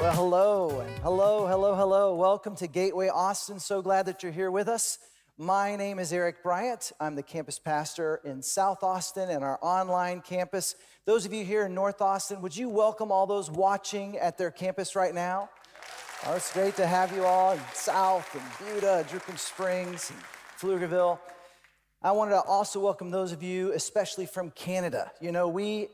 Well, hello, and hello. Welcome to Gateway Austin. So glad that you're here with us. My name is Eric Bryant. I'm the campus pastor in South Austin and our online campus. Those of you here in North Austin, would you welcome all those watching at their campus right now? Oh, it's great to have you all in South and Buda, Dripping Springs, and Pflugerville. I wanted to also welcome those of you, especially from Canada. You know, we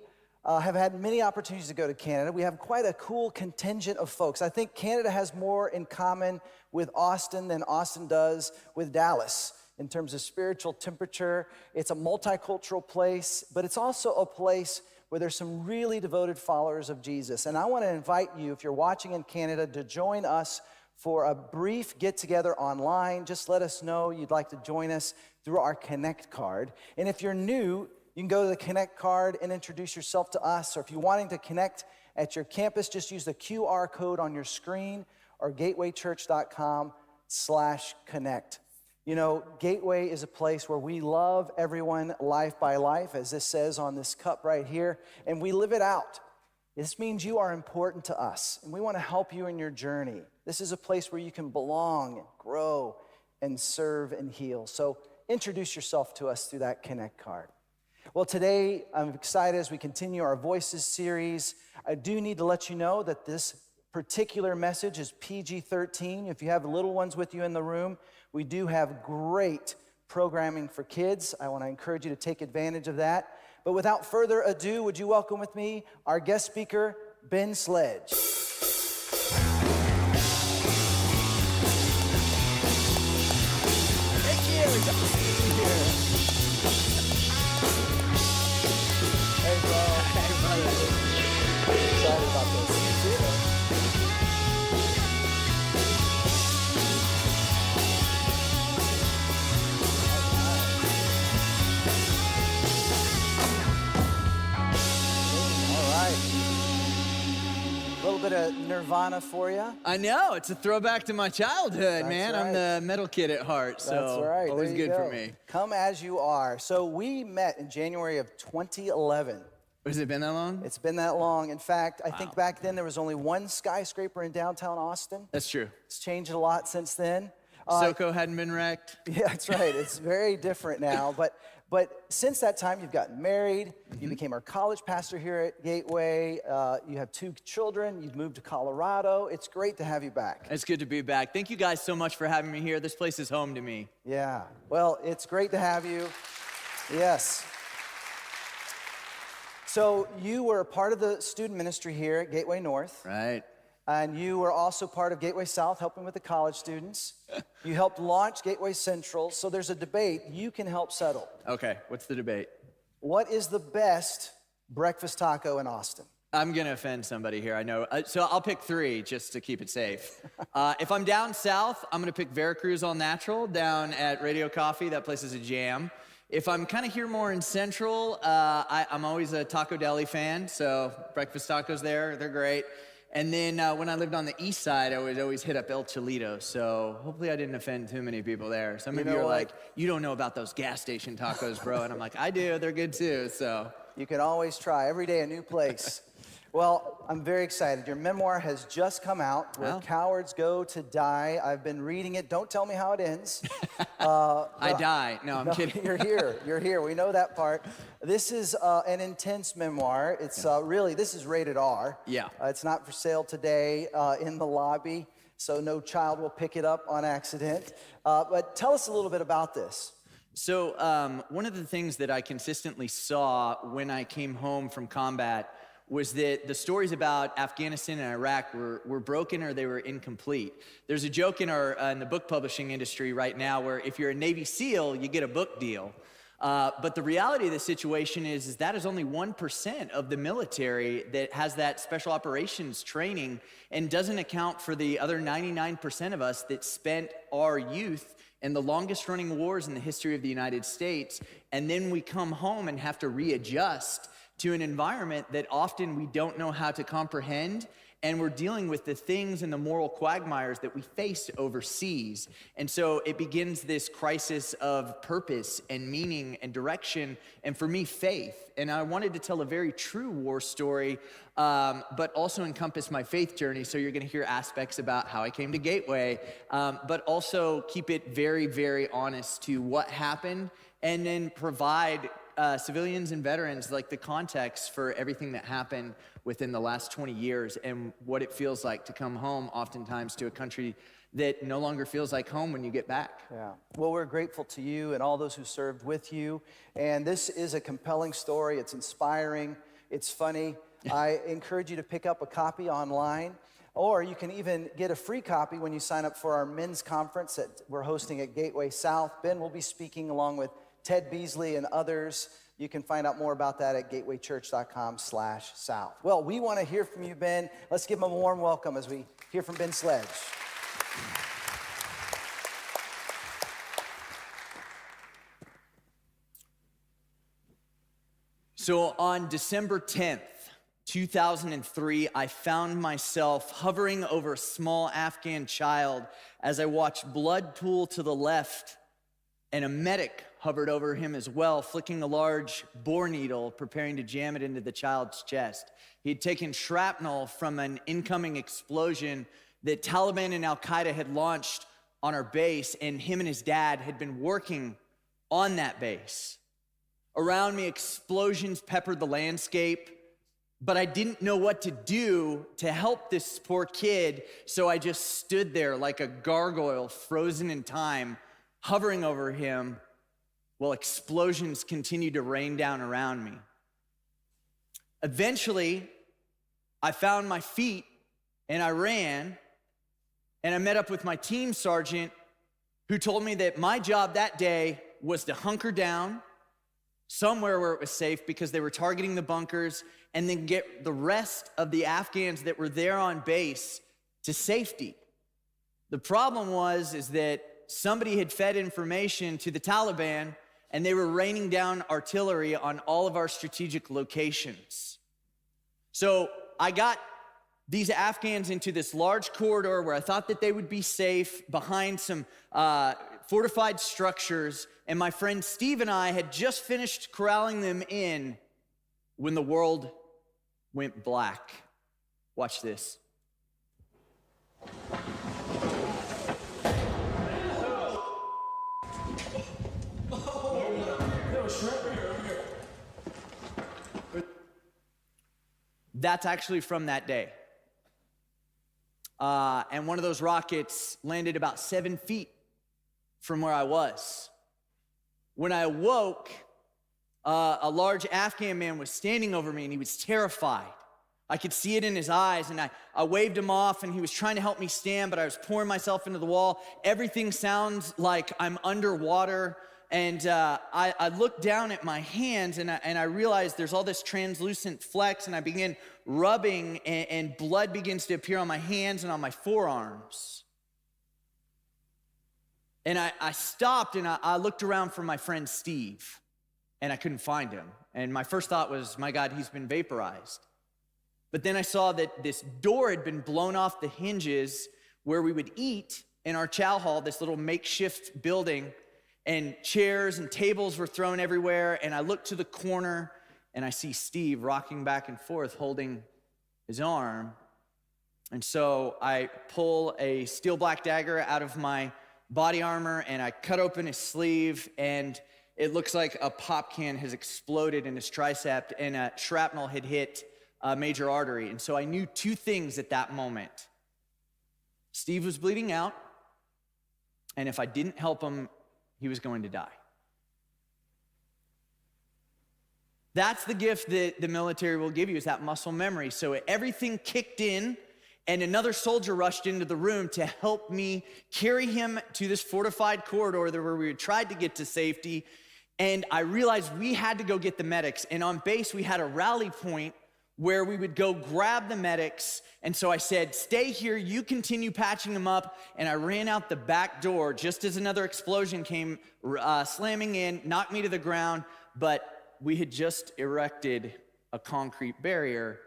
have had many opportunities to go to Canada. We have quite a cool contingent of folks. I think Canada has more in common with Austin than Austin does with Dallas in terms of spiritual temperature. It's a multicultural place, but it's also a place where there's some really devoted followers of Jesus. And I want to invite you, if you're watching in Canada, to join us for a brief get-together online. Just let us know you'd like to join us through our Connect card. And if you're new, you can go to the Connect card and introduce yourself to us. Or if you're wanting to connect at your campus, just use the QR code on your screen or gatewaychurch.com/connect. You know, Gateway is a place where we love everyone life by life, as this says on this cup right here, and we live it out. This means you are important to us, and we want to help you in your journey. This is a place where you can belong and grow and serve and heal. So introduce yourself to us through that Connect card. Well, today I'm excited as we continue our Voices series. I do need to let you know that this particular message is PG-13. If you have little ones with you in the room, we do have great programming for kids. I want to encourage you to take advantage of that. But without further ado, would you welcome with me our guest speaker, Ben Sledge. Thank you. Hey, bro. Hey, brother. Excited about this. You too. All right. A little bit of Nirvana for you. I know, it's a throwback to my childhood, That's man. right. I'm the metal kid at heart, so That's right. always There you good go. for me. Come as you are. So we met in January of 2011. Has it been that long? It's been that long. In fact, I think Wow. back then there was only one skyscraper in downtown Austin. That's true. It's changed a lot since then. Soko hadn't been wrecked. Yeah, that's right. It's very different now. But since that time, you've gotten married. You became our college pastor here at Gateway. You have 2 children. You've moved to Colorado. It's great to have you back. It's good to be back. Thank you guys so much for having me here. This place is home to me. Yeah. Well, it's great to have you. Yes. So you were a part of the student ministry here at Gateway North. Right. And you were also part of Gateway South, helping with the college students. You helped launch Gateway Central. So there's a debate you can help settle. Okay, what's the debate? What is the best breakfast taco in Austin? I'm gonna offend somebody here, I know. So I'll pick 3 just to keep it safe. If I'm down south, I'm gonna pick Veracruz All Natural down at Radio Coffee. That place is a jam. If I'm kind of here more in Central, I'm always a Taco Deli fan, so breakfast tacos there, they're great. And then when I lived on the east side, I would always hit up El Cholito, so hopefully I didn't offend too many people there. Some of you are like, you don't know about those gas station tacos, bro. And I'm like, I do, they're good too, so. You can always try, every day a new place. Well, I'm very excited. Your memoir has just come out, Where Cowards Go to Die. I've been reading it. Don't tell me how it ends. I die. No, I'm kidding. You're here. We know that part. This is an intense memoir. It's this is rated R. Yeah. It's not for sale today in the lobby, so no child will pick it up on accident. But tell us a little bit about this. So one of the things that I consistently saw when I came home from combat was that the stories about Afghanistan and Iraq were broken or they were incomplete. There's a joke in the book publishing industry right now where if you're a Navy SEAL, you get a book deal. But the reality of the situation is that is only 1% of the military that has that special operations training and doesn't account for the other 99% of us that spent our youth in the longest running wars in the history of the United States. And then we come home and have to readjust to an environment that often we don't know how to comprehend and we're dealing with the things and the moral quagmires that we face overseas. And so it begins this crisis of purpose and meaning and direction, and for me, faith. And I wanted to tell a very true war story, but also encompass my faith journey. So you're gonna hear aspects about how I came to Gateway, but also keep it very, very honest to what happened, and then provide civilians and veterans like the context for everything that happened within the last 20 years and what it feels like to come home oftentimes to a country that no longer feels like home when you get back. Yeah. Well, we're grateful to you and all those who served with you. And this is a compelling story. It's inspiring. It's funny. I encourage you to pick up a copy online, or you can even get a free copy when you sign up for our men's conference that we're hosting at Gateway South. Ben will be speaking along with Ted Beasley and others. You can find out more about that at gatewaychurch.com/south. Well, we want to hear from you, Ben. Let's give him a warm welcome as we hear from Ben Sledge. So on December 10th, 2003, I found myself hovering over a small Afghan child as I watched blood pool to the left, and a medic hovered over him as well, flicking a large bore needle, preparing to jam it into the child's chest. He had taken shrapnel from an incoming explosion that Taliban and Al-Qaeda had launched on our base, and him and his dad had been working on that base. Around me, explosions peppered the landscape, but I didn't know what to do to help this poor kid, so I just stood there like a gargoyle frozen in time, hovering over him while explosions continued to rain down around me. Eventually, I found my feet and I ran, and I met up with my team sergeant, who told me that my job that day was to hunker down somewhere where it was safe because they were targeting the bunkers, and then get the rest of the Afghans that were there on base to safety. The problem is that somebody had fed information to the Taliban, and they were raining down artillery on all of our strategic locations. So I got these Afghans into this large corridor where I thought that they would be safe behind some fortified structures, and my friend Steve and I had just finished corralling them in when the world went black. Watch this. That's actually from that day. And one of those rockets landed about 7 feet from where I was. When I awoke, a large Afghan man was standing over me, and he was terrified. I could see it in his eyes, and I waved him off, and he was trying to help me stand, but I was pouring myself into the wall. Everything sounds like I'm underwater. And I looked down at my hands, and I realized there's all this translucent flex, and I begin rubbing, and blood begins to appear on my hands and on my forearms. And I stopped, and I looked around for my friend Steve, and I couldn't find him. And my first thought was, my God, he's been vaporized. But then I saw that this door had been blown off the hinges where we would eat in our chow hall, this little makeshift building, and chairs and tables were thrown everywhere. And I look to the corner, and I see Steve rocking back and forth holding his arm. And so I pull a steel black dagger out of my body armor, and I cut open his sleeve, and it looks like a pop can has exploded in his tricep, and a shrapnel had hit a major artery. And so I knew two things at that moment. Steve was bleeding out, and if I didn't help him, he was going to die. That's the gift that the military will give you, is that muscle memory. So everything kicked in, and another soldier rushed into the room to help me carry him to this fortified corridor where we had tried to get to safety. And I realized we had to go get the medics. And on base, we had a rally point where we would go grab the medics. And so I said, stay here, you continue patching them up. And I ran out the back door just as another explosion came slamming in, knocked me to the ground. But we had just erected a concrete barrier,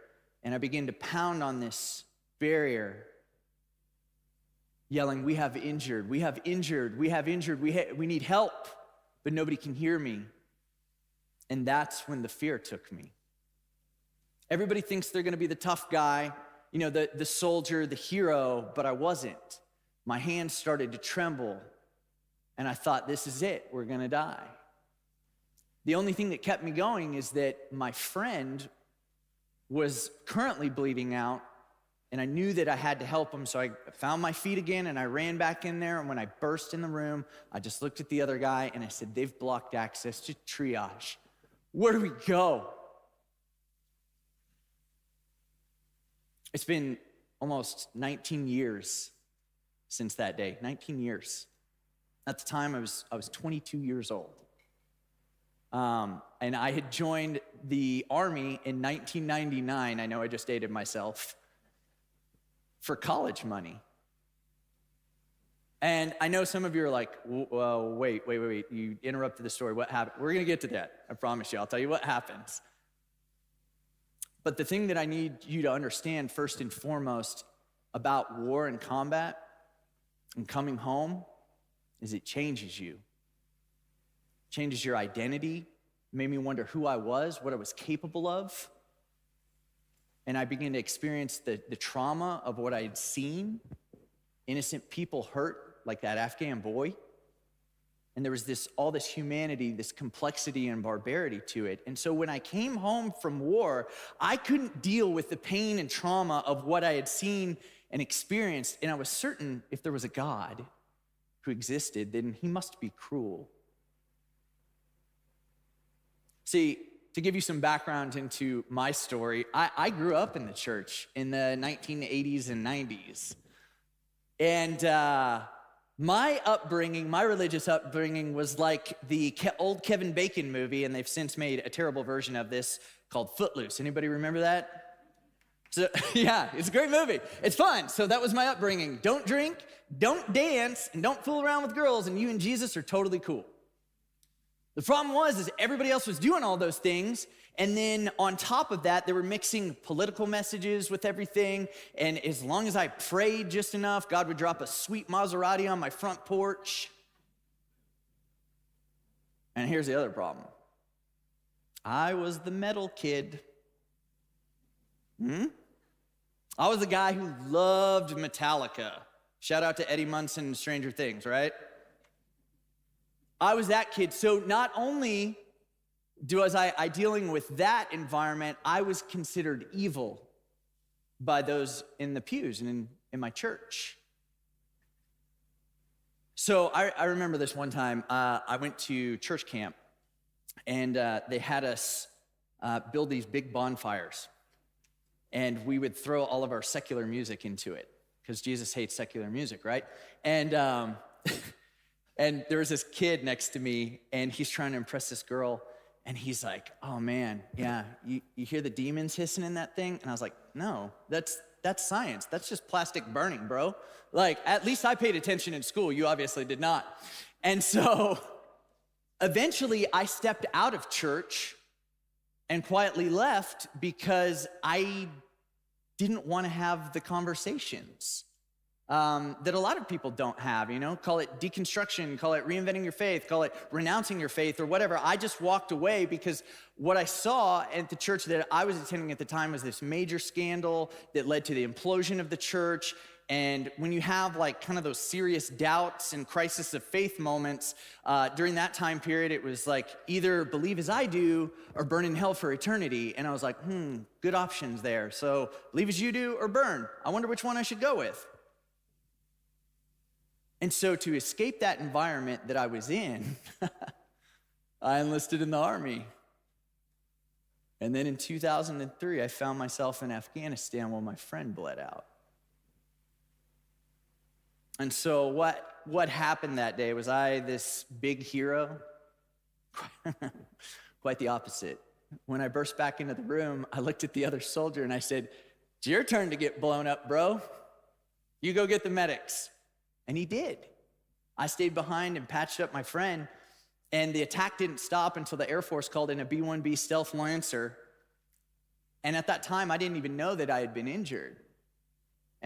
and I began to pound on this barrier, yelling, "We have injured, we have injured, we have injured, we need help," but nobody can hear me. And that's when the fear took me. Everybody thinks they're gonna be the tough guy, the soldier, the hero, but I wasn't. My hands started to tremble, and I thought, this is it, we're gonna die. The only thing that kept me going is that my friend was currently bleeding out, and I knew that I had to help him, so I found my feet again, and I ran back in there, and when I burst in the room, I just looked at the other guy, and I said, "They've blocked access to triage. Where do we go?" It's been almost 19 years since that day, 19 years. At the time, I was 22 years old. And I had joined the Army in 1999, I know I just dated myself, for college money. And I know some of you are like, well, wait, you interrupted the story, what happened? We're gonna get to that, I promise you, I'll tell you what happens. But the thing that I need you to understand first and foremost about war and combat and coming home is it changes you. It changes your identity. It made me wonder who I was, what I was capable of. And I began to experience the trauma of what I had seen. Innocent people hurt, like that Afghan boy. And there was all this humanity, this complexity and barbarity to it. And so when I came home from war, I couldn't deal with the pain and trauma of what I had seen and experienced. And I was certain if there was a God who existed, then he must be cruel. See, to give you some background into my story, I grew up in the church in the 1980s and 90s. And my upbringing, my religious upbringing was like the old Kevin Bacon movie, and they've since made a terrible version of this called Footloose. Anybody remember that? So, yeah, it's a great movie. It's fun. So that was my upbringing. Don't drink, don't dance, and don't fool around with girls, and you and Jesus are totally cool. The problem was everybody else was doing all those things, and then on top of that, they were mixing political messages with everything, and as long as I prayed just enough, God would drop a sweet Maserati on my front porch. And here's the other problem. I was the metal kid. I was the guy who loved Metallica. Shout out to Eddie Munson and Stranger Things, right? I was that kid. So not only was I dealing with that environment, I was considered evil by those in the pews and in my church. So I remember this one time, I went to church camp, and they had us build these big bonfires. And we would throw all of our secular music into it, because Jesus hates secular music, right? And and there was this kid next to me, and he's trying to impress this girl, and he's like, "Oh man, yeah, you hear the demons hissing in that thing?" And I was like, "No, that's science. That's just plastic burning, bro. Like, at least I paid attention in school. You obviously did not." And so eventually I stepped out of church and quietly left because I didn't want to have the conversations that a lot of people don't have, call it deconstruction, call it reinventing your faith, call it renouncing your faith or whatever. I just walked away because what I saw at the church that I was attending at the time was this major scandal that led to the implosion of the church. And when you have like kind of those serious doubts and crisis of faith moments, during that time period, it was like either believe as I do or burn in hell for eternity. And I was like, good options there. So believe as you do or burn. I wonder which one I should go with. And so to escape that environment that I was in, I enlisted in the Army. And then in 2003, I found myself in Afghanistan while my friend bled out. And so what happened that day? Was I this big hero? Quite the opposite. When I burst back into the room, I looked at the other soldier and I said, "It's your turn to get blown up, bro. You go get the medics." And he did. I stayed behind and patched up my friend, and the attack didn't stop until the Air Force called in a B-1B stealth Lancer. And at that time, I didn't even know that I had been injured.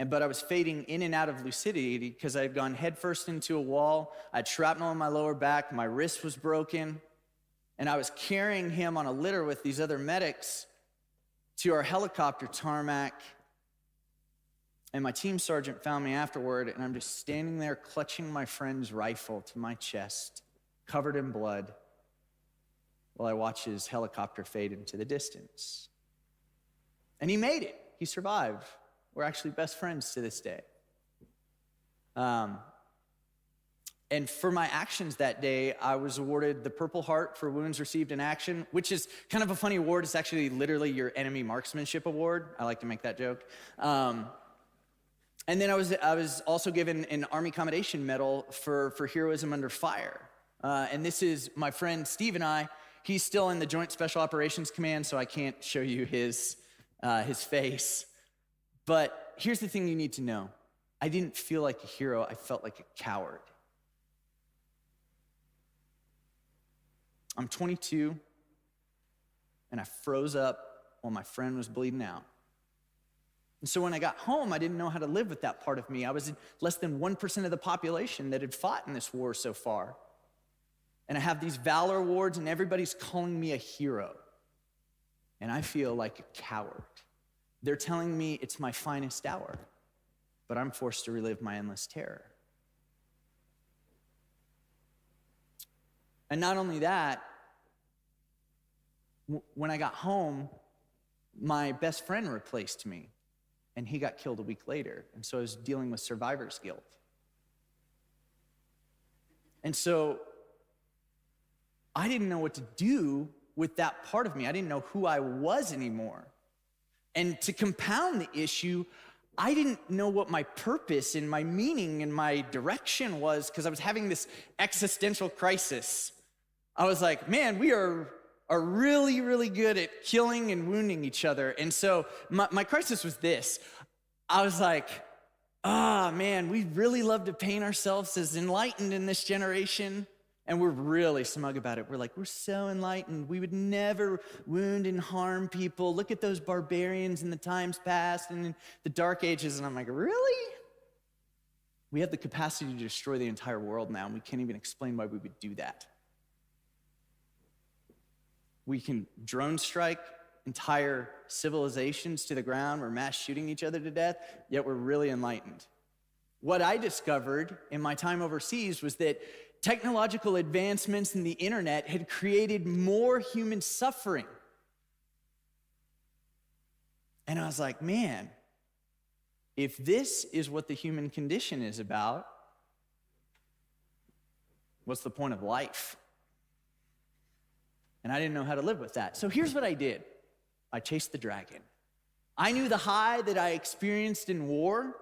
But I was fading in and out of lucidity because I had gone headfirst into a wall. I had shrapnel on my lower back. My wrist was broken. And I was carrying him on a litter with these other medics to our helicopter tarmac. And my team sergeant found me afterward, and I'm just standing there clutching my friend's rifle to my chest, covered in blood, while I watch his helicopter fade into the distance. And he made it. He survived. We're actually best friends to this day. And for my actions that day, I was awarded the Purple Heart for wounds received in action, which is kind of a funny award. It's actually literally your enemy marksmanship award. I like to make that joke. And then I was also given an Army Commendation Medal for heroism under fire. And this is my friend Steve and I. He's still in the Joint Special Operations Command, so I can't show you his face. But here's the thing you need to know. I didn't feel like a hero. I felt like a coward. I'm 22, and I froze up while my friend was bleeding out. And so when I got home, I didn't know how to live with that part of me. I was less than 1% of the population that had fought in this war so far. And I have these Valor Awards, and everybody's calling me a hero. And I feel like a coward. They're telling me it's my finest hour, but I'm forced to relive my endless terror. And not only that, when I got home, my best friend replaced me, and he got killed a week later. And so I was dealing with survivor's guilt. And so I didn't know what to do with that part of me. I didn't know who I was anymore. And to compound the issue, I didn't know what my purpose and my meaning and my direction was because I was having this existential crisis. I was like, man, we are really, really good at killing and wounding each other. And so my crisis was this. I was like, man, we really love to paint ourselves as enlightened in this generation. And we're really smug about it. We're like, we're so enlightened. We would never wound and harm people. Look at those barbarians in the times past and in the dark ages. And I'm like, really? We have the capacity to destroy the entire world now, and we can't even explain why we would do that. We can drone strike entire civilizations to the ground. We're mass shooting each other to death, yet we're really enlightened. What I discovered in my time overseas was that technological advancements in the internet had created more human suffering. And I was like, man, if this is what the human condition is about, what's the point of life? And I didn't know how to live with that. So here's what I did. I chased the dragon. I knew the high that I experienced in war,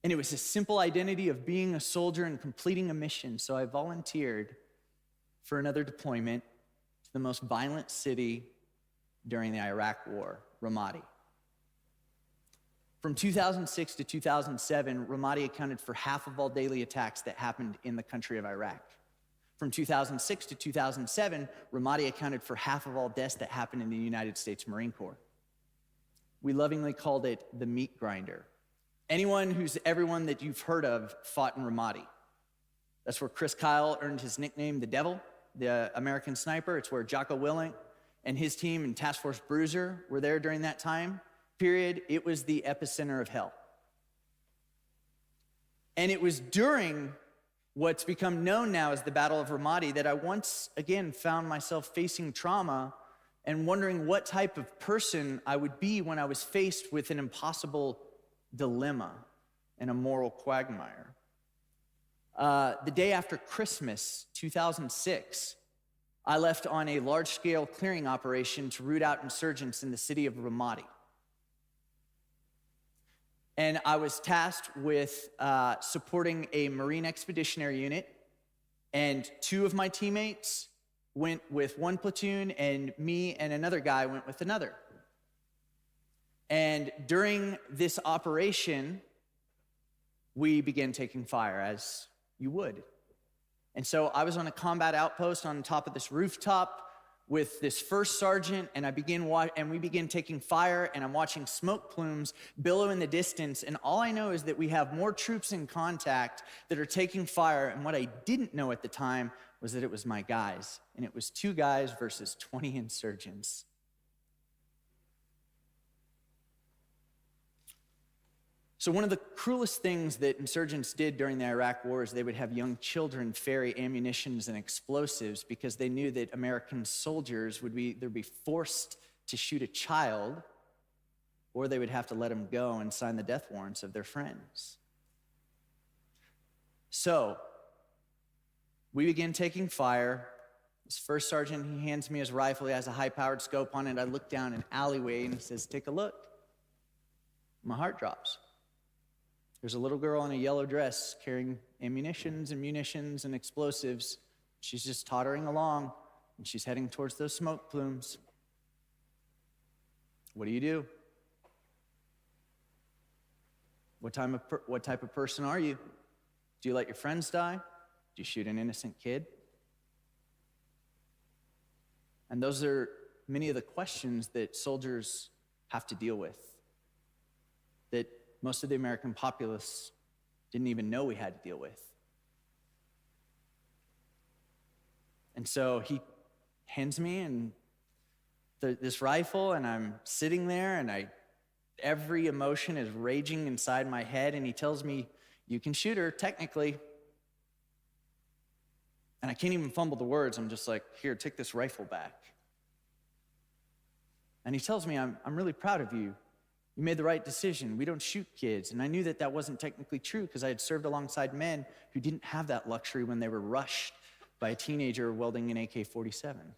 and it was a simple identity of being a soldier and completing a mission. So I volunteered for another deployment to the most violent city during the Iraq War, Ramadi. From 2006 to 2007, Ramadi accounted for half of all daily attacks that happened in the country of Iraq. From 2006 to 2007, Ramadi accounted for half of all deaths that happened in the United States Marine Corps. We lovingly called it the meat grinder. Everyone that you've heard of fought in Ramadi. That's where Chris Kyle earned his nickname, the Devil, the American Sniper. It's where Jocko Willink and his team and Task Force Bruiser were there during that time period. It was the epicenter of hell. And it was during what's become known now as the Battle of Ramadi that I once again found myself facing trauma and wondering what type of person I would be when I was faced with an impossible dilemma and a moral quagmire. The day after Christmas, 2006, I left on a large-scale clearing operation to root out insurgents in the city of Ramadi. And I was tasked with supporting a Marine Expeditionary Unit, and two of my teammates went with one platoon, and me and another guy went with another. And during this operation, we began taking fire, as you would. And so I was on a combat outpost on top of this rooftop with this first sergeant, and we begin taking fire, and I'm watching smoke plumes billow in the distance, and all I know is that we have more troops in contact that are taking fire, and what I didn't know at the time was that it was my guys, and it was 2 guys versus 20 insurgents. So one of the cruelest things that insurgents did during the Iraq War is they would have young children ferry ammunitions and explosives because they knew that American soldiers would either be forced to shoot a child or they would have to let them go and sign the death warrants of their friends. So we begin taking fire. This first sergeant, he hands me his rifle. He has a high-powered scope on it. I look down an alleyway and he says, "Take a look." My heart drops. There's a little girl in a yellow dress carrying ammunitions and munitions and explosives. She's just tottering along, and she's heading towards those smoke plumes. What do you do? What type of person are you? Do you let your friends die? Do you shoot an innocent kid? And those are many of the questions that soldiers have to deal with, that most of the American populace didn't even know we had to deal with. And so he hands me this rifle, and I'm sitting there, and every emotion is raging inside my head, and he tells me, "You can shoot her, technically." And I can't even fumble the words. I'm just like, "Here, take this rifle back." And he tells me, I'm really proud of you. You made the right decision. We don't shoot kids." And I knew that wasn't technically true because I had served alongside men who didn't have that luxury when they were rushed by a teenager wielding an AK-47.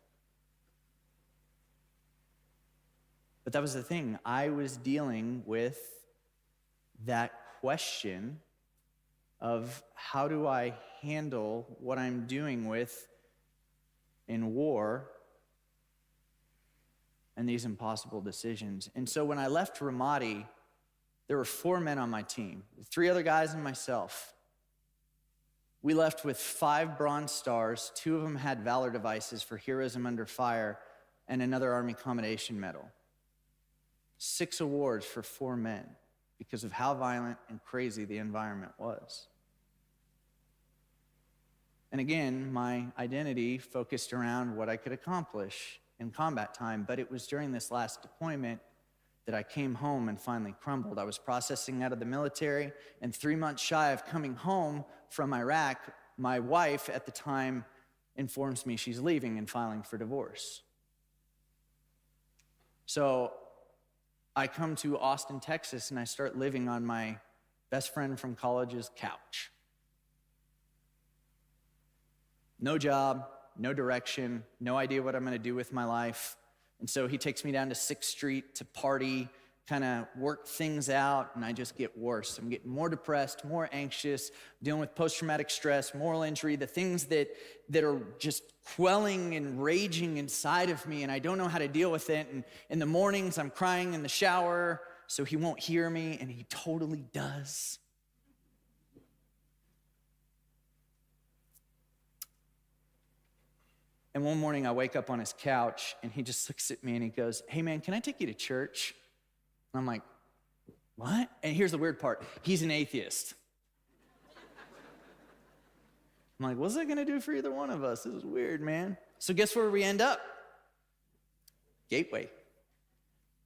But that was the thing. I was dealing with that question of how do I handle what I'm doing with in war and these impossible decisions. And so when I left Ramadi, there were 4 men on my team, 3 other guys and myself. We left with 5 Bronze Stars. 2 of them had Valor Devices for heroism under fire and another Army Commendation Medal. 6 awards for 4 men because of how violent and crazy the environment was. And again, my identity focused around what I could accomplish in combat time, but it was during this last deployment that I came home and finally crumbled. I was processing out of the military, and 3 months shy of coming home from Iraq, my wife at the time informs me she's leaving and filing for divorce. So I come to Austin, Texas, and I start living on my best friend from college's couch. No job, no direction, no idea what I'm gonna do with my life. And so he takes me down to 6th Street to party, kind of work things out, and I just get worse. I'm getting more depressed, more anxious, dealing with post-traumatic stress, moral injury, the things that are just quelling and raging inside of me, and I don't know how to deal with it. And in the mornings, I'm crying in the shower, so he won't hear me, and he totally does. And one morning I wake up on his couch and he just looks at me and he goes, "Hey man, can I take you to church?" And I'm like, "What?" And here's the weird part. He's an atheist. I'm like, what's that gonna do for either one of us? This is weird, man. So guess where we end up? Gateway.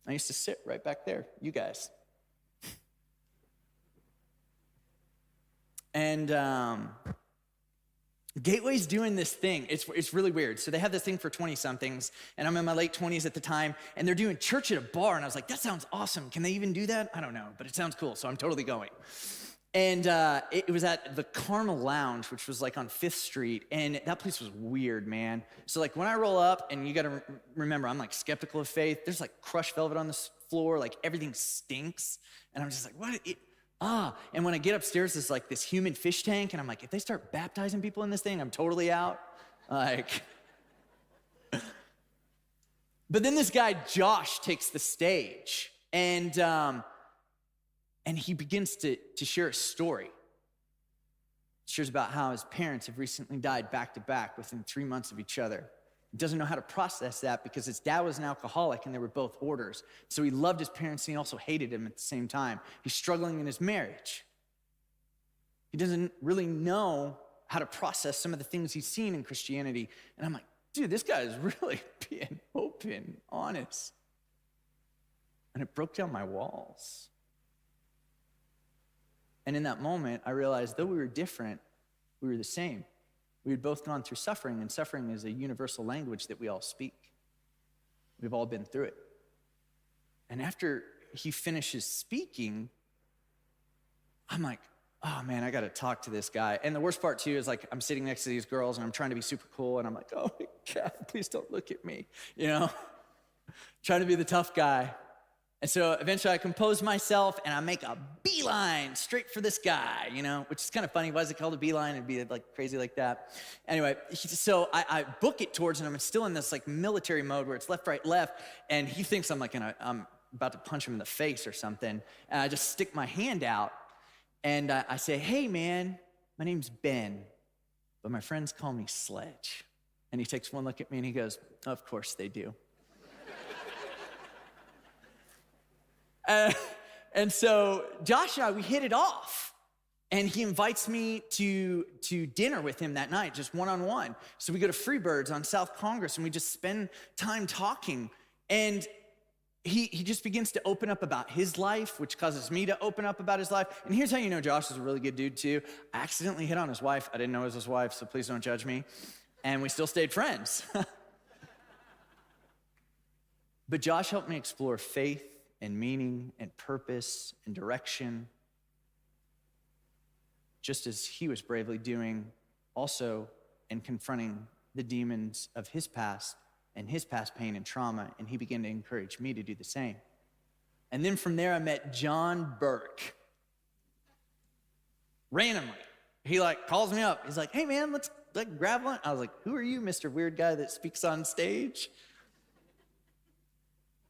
I used to sit right back there, you guys. And Gateway's doing this thing. It's really weird. So they have this thing for 20-somethings, and I'm in my late 20s at the time, and they're doing church at a bar, and I was like, that sounds awesome. Can they even do that? I don't know, but it sounds cool, so I'm totally going. And it was at the Carmel Lounge, which was like on 5th Street, and that place was weird, man. So like when I roll up, and you gotta remember, I'm like skeptical of faith. There's like crushed velvet on the floor, like everything stinks, and I'm just like, what? And when I get upstairs, there's like this human fish tank, and I'm like, if they start baptizing people in this thing, I'm totally out. Like, but then this guy, Josh, takes the stage, and he begins to share a story. He shares about how his parents have recently died back to back within 3 months of each other. He doesn't know how to process that because his dad was an alcoholic and they were both orders. So he loved his parents and he also hated them at the same time. He's struggling in his marriage. He doesn't really know how to process some of the things he's seen in Christianity. And I'm like, dude, this guy is really being open, honest. And it broke down my walls. And in that moment, I realized though we were different, we were the same. We had both gone through suffering, and suffering is a universal language that we all speak. We've all been through it. And after he finishes speaking, I'm like, oh man, I gotta talk to this guy. And the worst part too is like, I'm sitting next to these girls and I'm trying to be super cool, and I'm like, oh my God, please don't look at me, trying to be the tough guy. And so eventually I compose myself and I make a beeline straight for this guy, which is kind of funny. Why is it called a beeline? It'd be like crazy like that. Anyway, so I book it towards him. I'm still in this like military mode where it's left, right, left. And he thinks I'm about to punch him in the face or something. And I just stick my hand out and I say, hey man, my name's Ben, but my friends call me Sledge. And he takes one look at me and he goes, of course they do. And so Josh and I, we hit it off. And he invites me to dinner with him that night, just one-on-one. So we go to Freebirds on South Congress, and we just spend time talking. And he just begins to open up about his life, which causes me to open up about his life. And here's how you know Josh is a really good dude, too. I accidentally hit on his wife. I didn't know it was his wife, so please don't judge me. And we still stayed friends. But Josh helped me explore faith and meaning and purpose and direction, just as he was bravely doing also in confronting the demons of his past and his past pain and trauma, and he began to encourage me to do the same. And then from there I met John Burke. Randomly. He calls me up. He's like, hey man, let's grab lunch. I was like, who are you, Mr. Weird Guy that speaks on stage?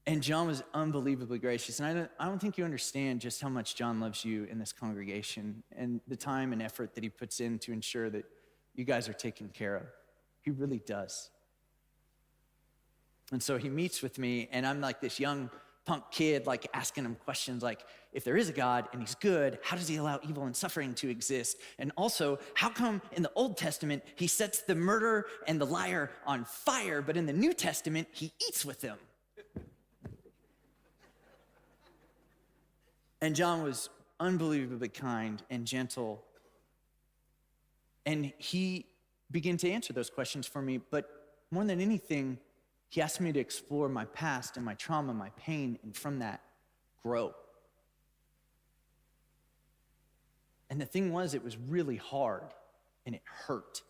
And John was unbelievably gracious. And I don't think you understand just how much John loves you in this congregation and the time and effort that he puts in to ensure that you guys are taken care of. He really does. And so he meets with me, and I'm like this young punk kid, asking him questions like, if there is a God and he's good, how does he allow evil and suffering to exist? And also, how come in the Old Testament he sets the murderer and the liar on fire, but in the New Testament he eats with them? And John was unbelievably kind and gentle. And he began to answer those questions for me. But more than anything, he asked me to explore my past and my trauma, my pain, and from that, grow. And the thing was, it was really hard and it hurt.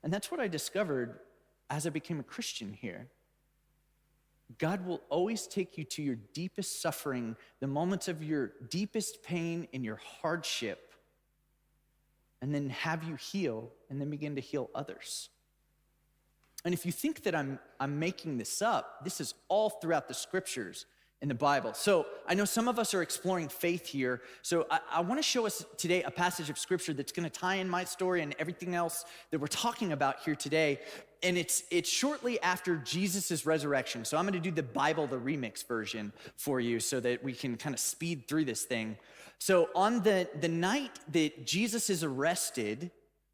And that's what I discovered as I became a Christian here. God will always take you to your deepest suffering, the moments of your deepest pain and your hardship, and then have you heal and then begin to heal others. And if you think that I'm making this up, this is all throughout the scriptures in the Bible. So I know some of us are exploring faith here. So I want to show us today a passage of scripture that's going to tie in my story and everything else that we're talking about here today. And it's shortly after Jesus' resurrection. So I'm going to do the Bible, the remix version for you so that we can kind of speed through this thing. So on the night that Jesus is arrested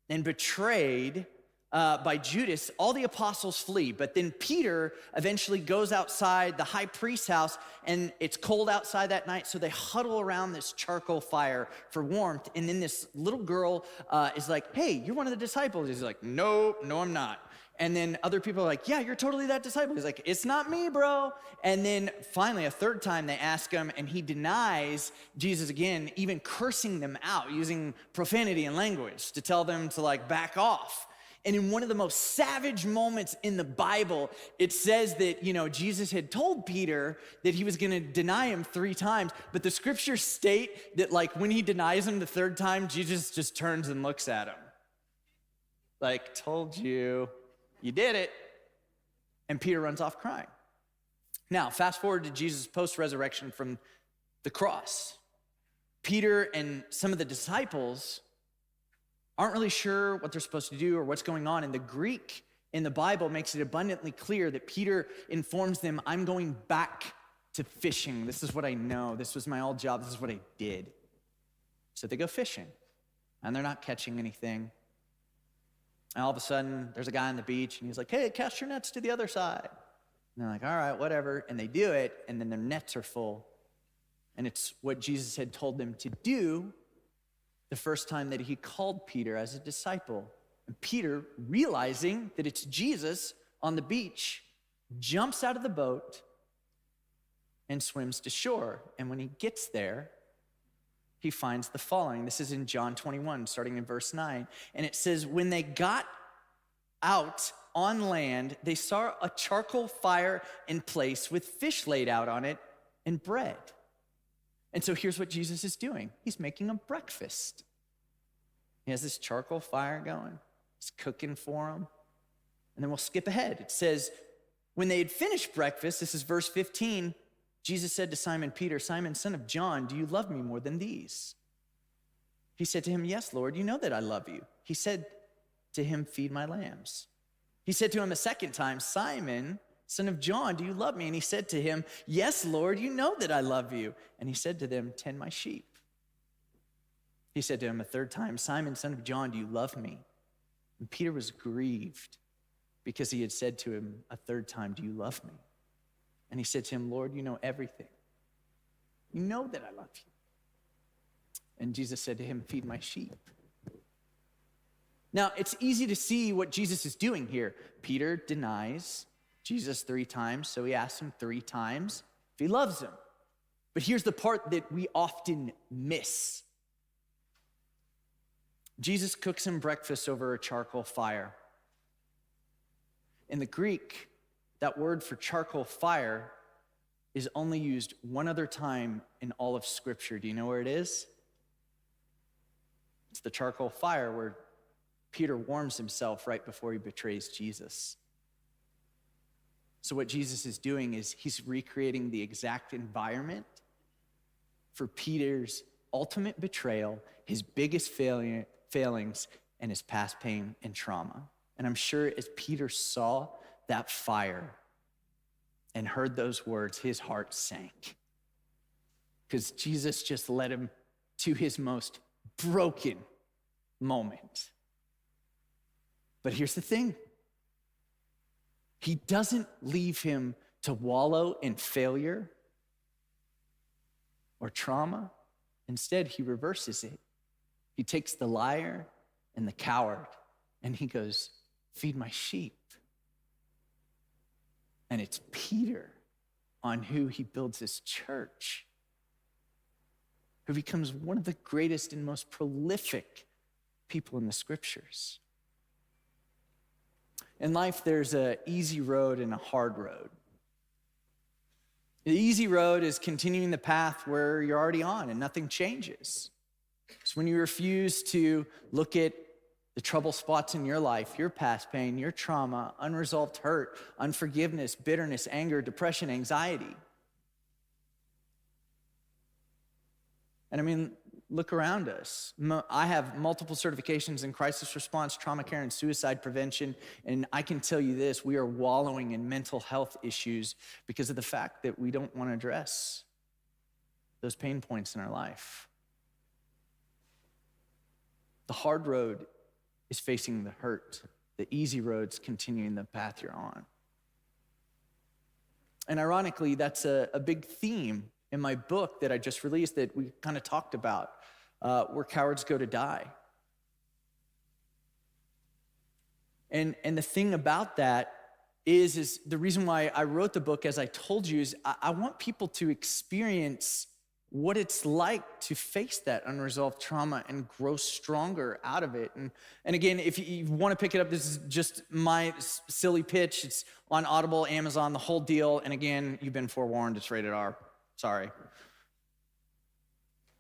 and betrayed by Judas, all the apostles flee. But then Peter eventually goes outside the high priest's house, and it's cold outside that night, so they huddle around this charcoal fire for warmth. And then this little girl is like, hey, you're one of the disciples. He's like, no, I'm not. And then other people are like, yeah, you're totally that disciple. He's like, it's not me, bro. And then finally, a third time, they ask him, and he denies Jesus again, even cursing them out, using profanity and language to tell them to back off. And in one of the most savage moments in the Bible, it says that, Jesus had told Peter that he was going to deny him 3 times. But the scriptures state that when he denies him the 3rd time, Jesus just turns and looks at him. Told you, you did it. And Peter runs off crying. Now, fast forward to Jesus' post-resurrection from the cross. Peter and some of the disciples aren't really sure what they're supposed to do or what's going on. And the Greek in the Bible makes it abundantly clear that Peter informs them, I'm going back to fishing. This is what I know. This was my old job. This is what I did. So they go fishing, and they're not catching anything. And all of a sudden, there's a guy on the beach, and he's like, hey, cast your nets to the other side. And they're like, all right, whatever. And they do it, and then their nets are full. And it's what Jesus had told them to do the first time that he called Peter as a disciple. And Peter, realizing that it's Jesus on the beach, jumps out of the boat and swims to shore. And when he gets there, he finds the following. This is in John 21, starting in verse 9. And it says, when they got out on land, they saw a charcoal fire in place with fish laid out on it and bread. And so here's what Jesus is doing. He's making a breakfast. He has this charcoal fire going. He's cooking for them. And then we'll skip ahead. It says, when they had finished breakfast, this is verse 15, Jesus said to Simon Peter, Simon, son of John, do you love me more than these? He said to him, yes, Lord, you know that I love you. He said to him, feed my lambs. He said to him a second time, Simon, son of John, do you love me? And he said to him, yes, Lord, you know that I love you. And he said to them, tend my sheep. He said to him a third time, Simon, son of John, do you love me? And Peter was grieved because he had said to him a third time, do you love me? And he said to him, Lord, you know everything. You know that I love you. And Jesus said to him, feed my sheep. Now, it's easy to see what Jesus is doing here. Peter denies Jesus 3 times, so he asks him 3 times if he loves him. But here's the part that we often miss. Jesus cooks him breakfast over a charcoal fire. In the Greek, that word for charcoal fire is only used one other time in all of Scripture. Do you know where it is? It's the charcoal fire where Peter warms himself right before he betrays Jesus. So what Jesus is doing is he's recreating the exact environment for Peter's ultimate betrayal, his biggest failings, and his past pain and trauma. And I'm sure as Peter saw that fire and heard those words, his heart sank. Because Jesus just led him to his most broken moment. But here's the thing. He doesn't leave him to wallow in failure or trauma. Instead, he reverses it. He takes the liar and the coward, and he goes, feed my sheep. And it's Peter on who he builds his church, who becomes one of the greatest and most prolific people in the Scriptures. In life, there's an easy road and a hard road. The easy road is continuing the path where you're already on and nothing changes. It's when you refuse to look at the trouble spots in your life, your past pain, your trauma, unresolved hurt, unforgiveness, bitterness, anger, depression, anxiety. And I mean, look around us. I have multiple certifications in crisis response, trauma care, and suicide prevention. And I can tell you this, we are wallowing in mental health issues because of the fact that we don't want to address those pain points in our life. The hard road is facing the hurt. The easy road's continuing the path you're on. And ironically, that's a big theme in my book that I just released that we kind of talked about, Where Cowards Go to Die. And the thing about that is the reason why I wrote the book, as I told you, is I want people to experience what it's like to face that unresolved trauma and grow stronger out of it. And again, if you want to pick it up, this is just my silly pitch. It's on Audible, Amazon, the whole deal. And again, you've been forewarned, it's rated R. Sorry.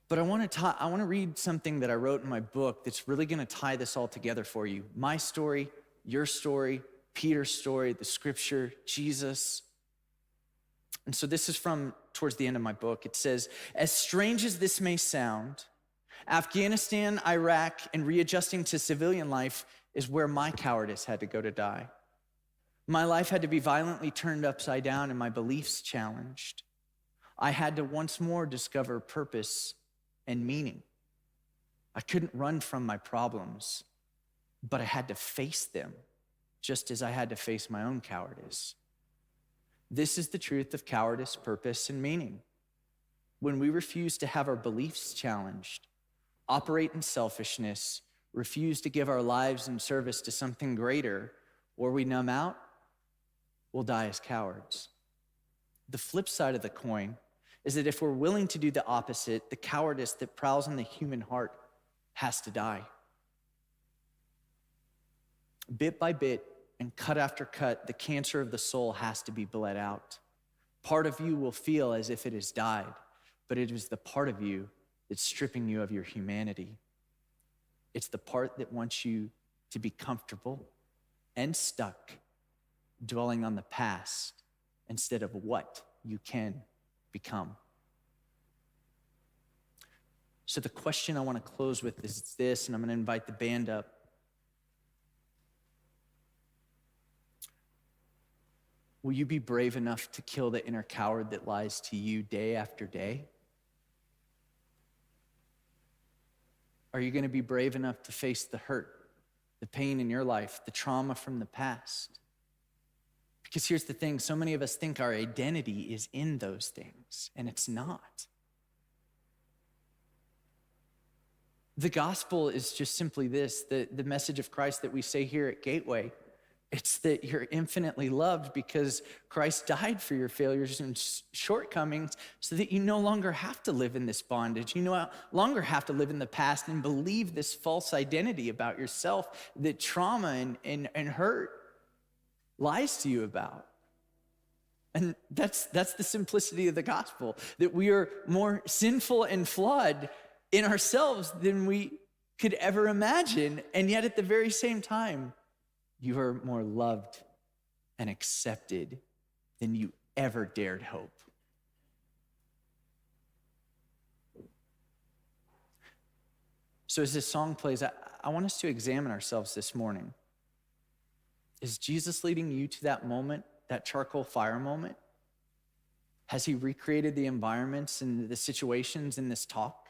But I want to read something that I wrote in my book that's really going to tie this all together for you. My story, your story, Peter's story, the Scripture, Jesus. And so this is from towards the end of my book. It says, as strange as this may sound, Afghanistan, Iraq, and readjusting to civilian life is where my cowardice had to go to die. My life had to be violently turned upside down and my beliefs challenged. I had to once more discover purpose and meaning. I couldn't run from my problems, but I had to face them, just as I had to face my own cowardice. This is the truth of cowardice, purpose, and meaning. When we refuse to have our beliefs challenged, operate in selfishness, refuse to give our lives in service to something greater, or we numb out, we'll die as cowards. The flip side of the coin is that if we're willing to do the opposite, the cowardice that prowls in the human heart has to die. Bit by bit and cut after cut, the cancer of the soul has to be bled out. Part of you will feel as if it has died, but it is the part of you that's stripping you of your humanity. It's the part that wants you to be comfortable and stuck, dwelling on the past instead of what you can become. So the question I want to close with is this, and I'm going to invite the band up. Will you be brave enough to kill the inner coward that lies to you day after day? Are you going to be brave enough to face the hurt, the pain in your life, the trauma from the past? Because here's the thing, so many of us think our identity is in those things, and it's not. The gospel is just simply this, the message of Christ that we say here at Gateway. It's that you're infinitely loved because Christ died for your failures and shortcomings so that you no longer have to live in this bondage. You no longer have to live in the past and believe this false identity about yourself that trauma and hurt lies to you about. And that's the simplicity of the gospel, that we are more sinful and flawed in ourselves than we could ever imagine. And yet at the very same time, you are more loved and accepted than you ever dared hope. So as this song plays, I want us to examine ourselves this morning. Is Jesus leading you to that moment, that charcoal fire moment? Has he recreated the environments and the situations in this talk?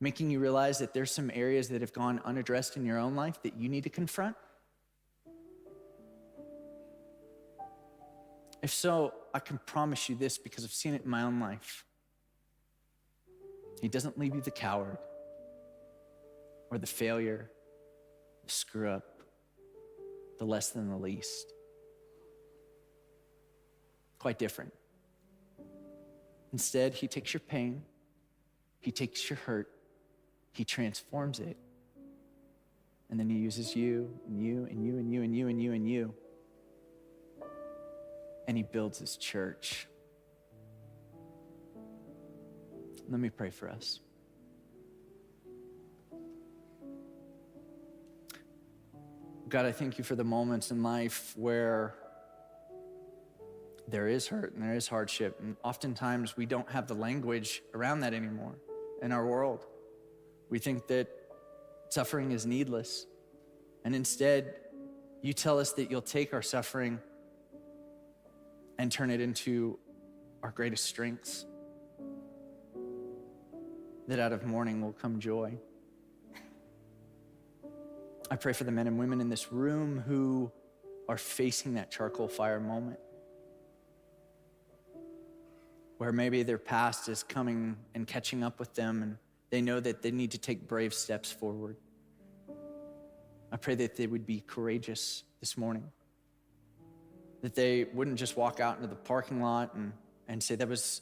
Making you realize that there's some areas that have gone unaddressed in your own life that you need to confront? If so, I can promise you this because I've seen it in my own life. He doesn't leave you the coward or the failure, the screw up, the less than the least. Quite different. Instead, he takes your pain, he takes your hurt, he transforms it, and then he uses you and you and you and you and you and you and you, and he builds his church. Let me pray for us. God, I thank you for the moments in life where there is hurt and there is hardship, and oftentimes we don't have the language around that anymore in our world. We think that suffering is needless, and instead, you tell us that you'll take our suffering and turn it into our greatest strengths, that out of mourning will come joy. I pray for the men and women in this room who are facing that charcoal fire moment, where maybe their past is coming and catching up with them, and they know that they need to take brave steps forward. I pray that they would be courageous this morning, that they wouldn't just walk out into the parking lot and say, that was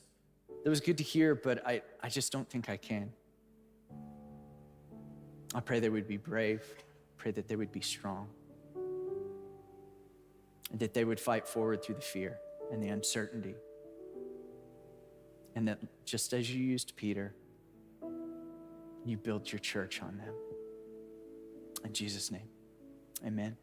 good to hear, but I just don't think I can. I pray they would be brave. Pray that they would be strong, and that they would fight forward through the fear and the uncertainty, and that just as you used Peter, you build your church on them. In Jesus' name, amen.